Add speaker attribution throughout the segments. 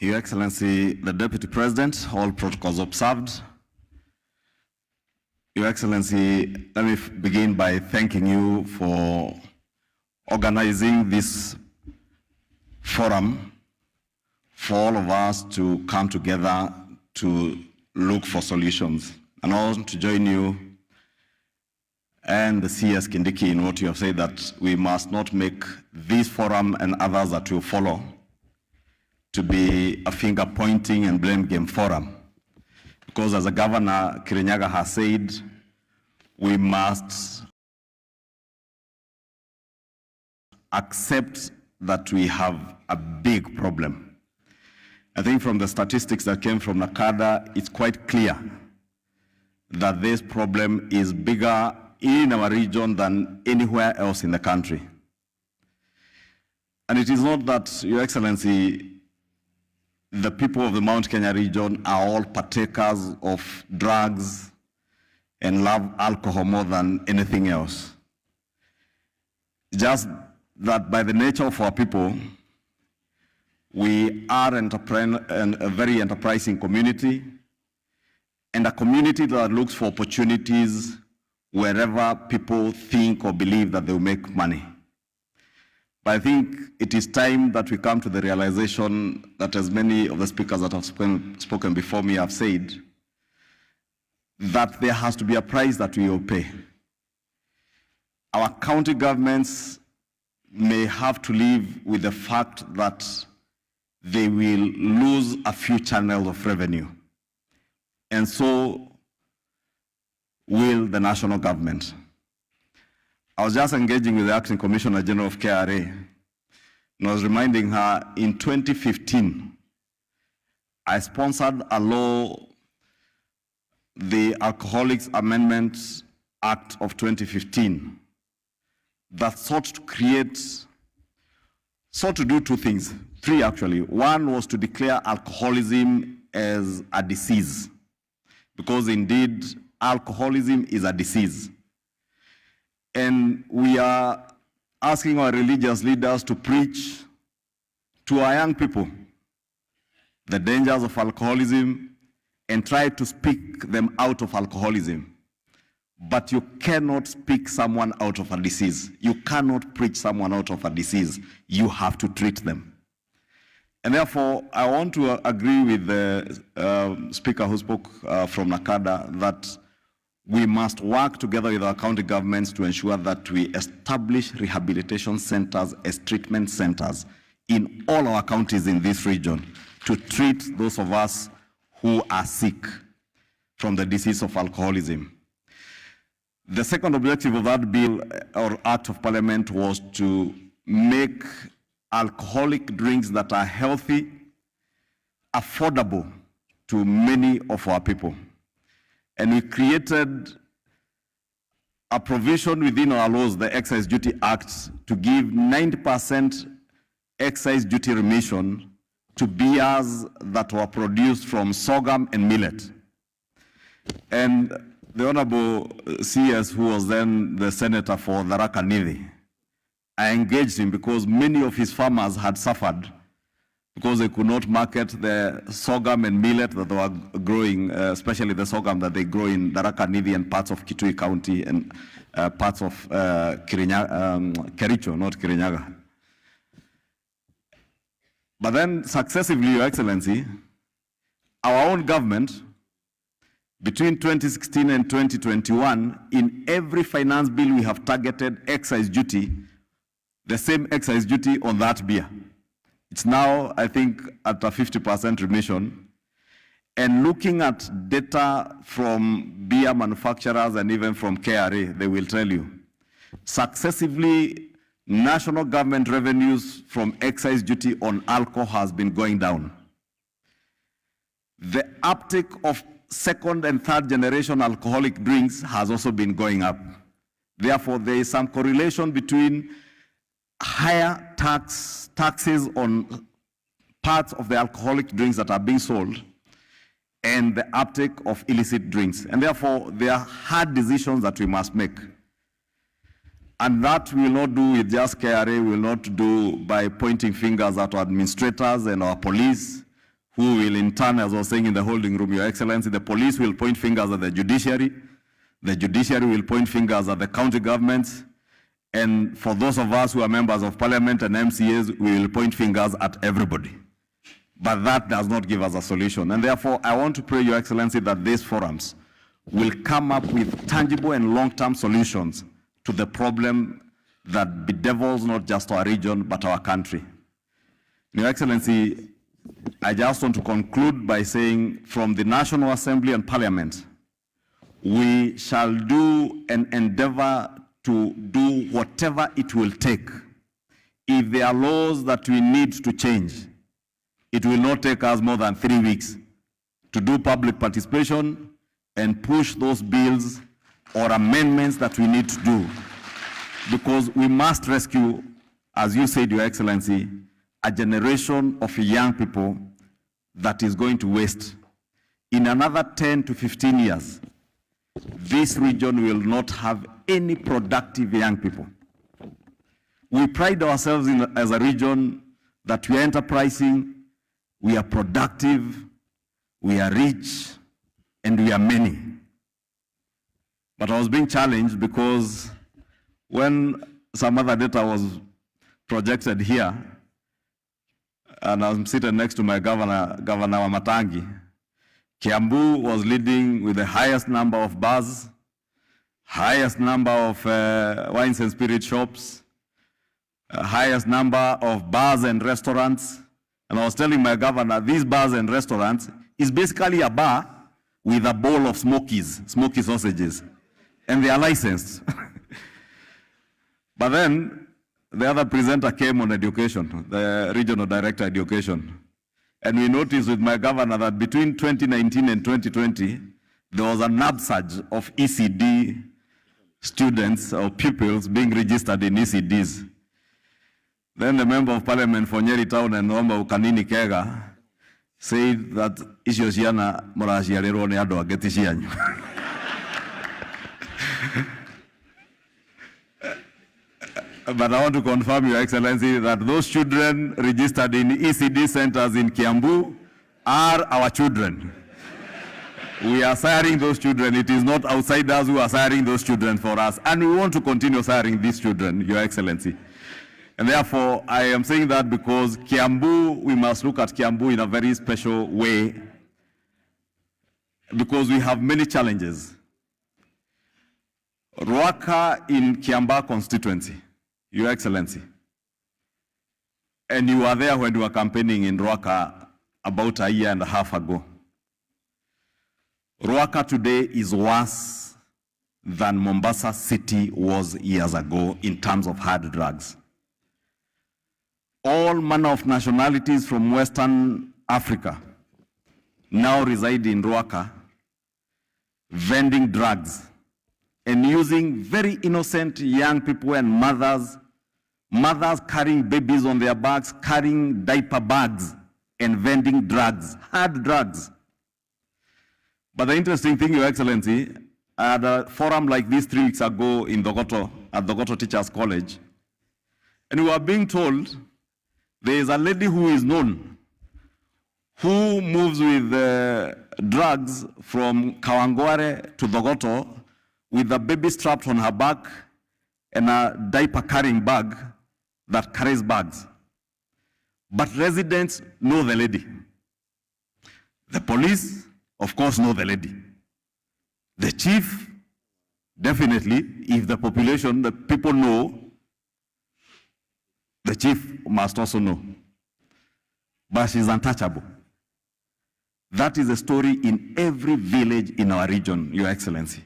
Speaker 1: Your Excellency, the Deputy President, all protocols observed. Your Excellency, let me begin by thanking you for organizing this forum for all of us to come together to look for solutions. And I want to join you and the CS Kindiki in what you have said, that we must not make this forum and others that will follow to be a finger pointing and blame game forum. Because as the Governor Kirinyaga has said, we must accept that we have a big problem. I think from the statistics that came from NACADA, it's quite clear that this problem is bigger in our region than anywhere else in the country. And it is not that, Your Excellency, the people of the Mount Kenya region are all partakers of drugs and love alcohol more than anything else. Just that by the nature of our people, we are a very enterprising community, and a community that looks for opportunities wherever people think or believe that they will make money. But I think it is time that we come to the realization that, as many of the speakers that have spoken before me have said, that there has to be a price that we will pay. Our county governments may have to live with the fact that they will lose a few channels of revenue. And so will the national government. I was just engaging with the Acting Commissioner General of KRA, and I was reminding her, in 2015, I sponsored a law, the Alcoholics Amendment Act of 2015, that sought to do two things, three actually. One was to declare alcoholism as a disease, because indeed, alcoholism is a disease. And we are asking our religious leaders to preach to our young people the dangers of alcoholism and try to speak them out of alcoholism. But you cannot speak someone out of a disease. You cannot preach someone out of a disease. You have to treat them. And therefore, I want to agree with the speaker who spoke from NACADA that we must work together with our county governments to ensure that we establish rehabilitation centers as treatment centers in all our counties in this region to treat those of us who are sick from the disease of alcoholism. The second objective of that bill or act of parliament was to make alcoholic drinks that are healthy affordable to many of our people. And we created a provision within our laws, the Excise Duty Act, to give 90% excise duty remission to beers that were produced from sorghum and millet. And the Honorable CS, who was then the senator for Tharaka Nithi, I engaged him because many of his farmers had suffered because they could not market the sorghum and millet that they were growing, especially the sorghum that they grow in Tharaka Nithi and parts of Kitui County and parts of Kericho, not Kirinyaga. But then successively, Your Excellency, our own government, between 2016 and 2021, in every finance bill we have targeted excise duty, the same excise duty on that beer. It's now, I think, at a 50% remission. And looking at data from beer manufacturers and even from KRA, they will tell you, successively, national government revenues from excise duty on alcohol has been going down. The uptake of second and third generation alcoholic drinks has also been going up. Therefore, there is some correlation between higher taxes on parts of the alcoholic drinks that are being sold and the uptake of illicit drinks. And therefore, there are hard decisions that we must make. And that we will not do with just KRA, we will not do by pointing fingers at our administrators and our police, who will in turn, as I was saying in the holding room, Your Excellency, the police will point fingers at the judiciary will point fingers at the county governments, and for those of us who are members of parliament and MCAs, we will point fingers at everybody. But that does not give us a solution. And therefore, I want to pray, Your Excellency, that these forums will come up with tangible and long-term solutions to the problem that bedevils not just our region, but our country. Your Excellency, I just want to conclude by saying from the National Assembly and Parliament, we shall do and endeavor to do whatever it will take. If there are laws that we need to change, it will not take us more than 3 weeks to do public participation and push those bills or amendments that we need to do. Because we must rescue, as you said, Your Excellency, a generation of young people that is going to waste. In another 10 to 15 years, this region will not have any productive young people. We pride ourselves as a region that we are enterprising, we are productive, we are rich, and we are many. But I was being challenged because when some other data was projected here, and I'm sitting next to my Governor Wamatangi, Kiambu was leading with the highest number of bars, highest number of wines and spirit shops, highest number of bars and restaurants. And I was telling my governor, these bars and restaurants is basically a bar with a bowl of smoky sausages, and they are licensed. But then the other presenter came on education, the regional director education. And we noticed with my governor that between 2019 and 2020, there was an upsurge of ECD students or pupils being registered in ECDs. Then the member of parliament for Nyeri Town and Nomba Ukanini Kega said that Ishioshiana Morashiarero Neado Agetishianyu. But I want to confirm, Your Excellency, that those children registered in ECD centers in Kiambu are our children. We are siring those children. It is not outsiders who are siring those children for us. And we want to continue siring these children, Your Excellency. And therefore, I am saying that because Kiambu, we must look at Kiambu in a very special way because we have many challenges. Ruaka in Kiamba constituency, Your Excellency, and you were there when you were campaigning in Ruaka about a year and a half ago. Ruaka today is worse than Mombasa City was years ago in terms of hard drugs. All manner of nationalities from Western Africa now reside in Ruaka, vending drugs and using very innocent young people and mothers carrying babies on their backs, carrying diaper bags and vending drugs, hard drugs. But the interesting thing, Your Excellency, at a forum like this 3 weeks ago in Dogoto, at Dogoto Teachers College, and we were being told there is a lady who is known who moves with drugs from Kawangware to Dogoto with a baby strapped on her back and a diaper carrying bag that carries bags. But residents know the lady. The police, of course, know the lady. The chief, definitely, if the population, the people know, the chief must also know. But she's untouchable. That is a story in every village in our region, Your Excellency.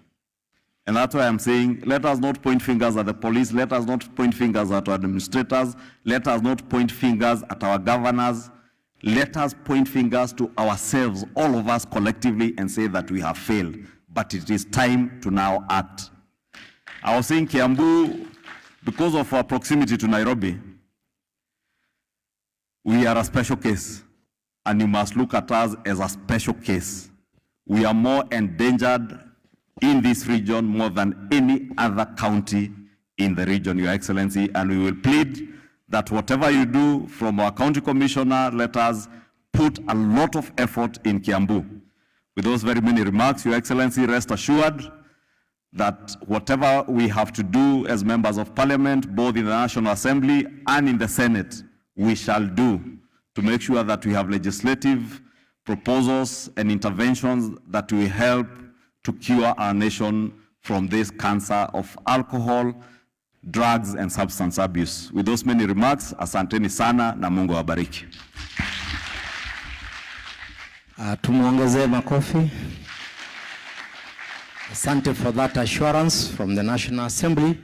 Speaker 1: And that's why I'm saying, let us not point fingers at the police, let us not point fingers at our administrators, let us not point fingers at our governors, let us point fingers to ourselves, all of us collectively, and say that we have failed. But it is time to now act. I was saying Kiambu, because of our proximity to Nairobi, we are a special case, and you must look at us as a special case. We are more endangered in this region more than any other county in the region, Your Excellency, and we will plead that whatever you do from our county commissioner, let us put a lot of effort in Kiambu. With those very many remarks, Your Excellency, rest assured that whatever we have to do as members of parliament, both in the National Assembly and in the Senate, we shall do to make sure that we have legislative proposals and interventions that will help to cure our nation from this cancer of alcohol, drugs and substance abuse. With those many remarks, asanteni sana na Mungu awabariki.
Speaker 2: Tumuongezee makofi. Asante for that assurance from the National Assembly.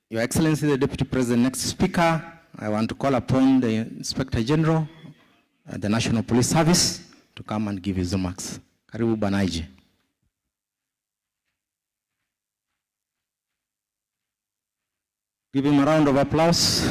Speaker 2: Your Excellency, the Deputy President, next speaker, I want to call upon the Inspector General, the National Police Service, to come and give his remarks. Karibu Banaiji. Give him a round of applause.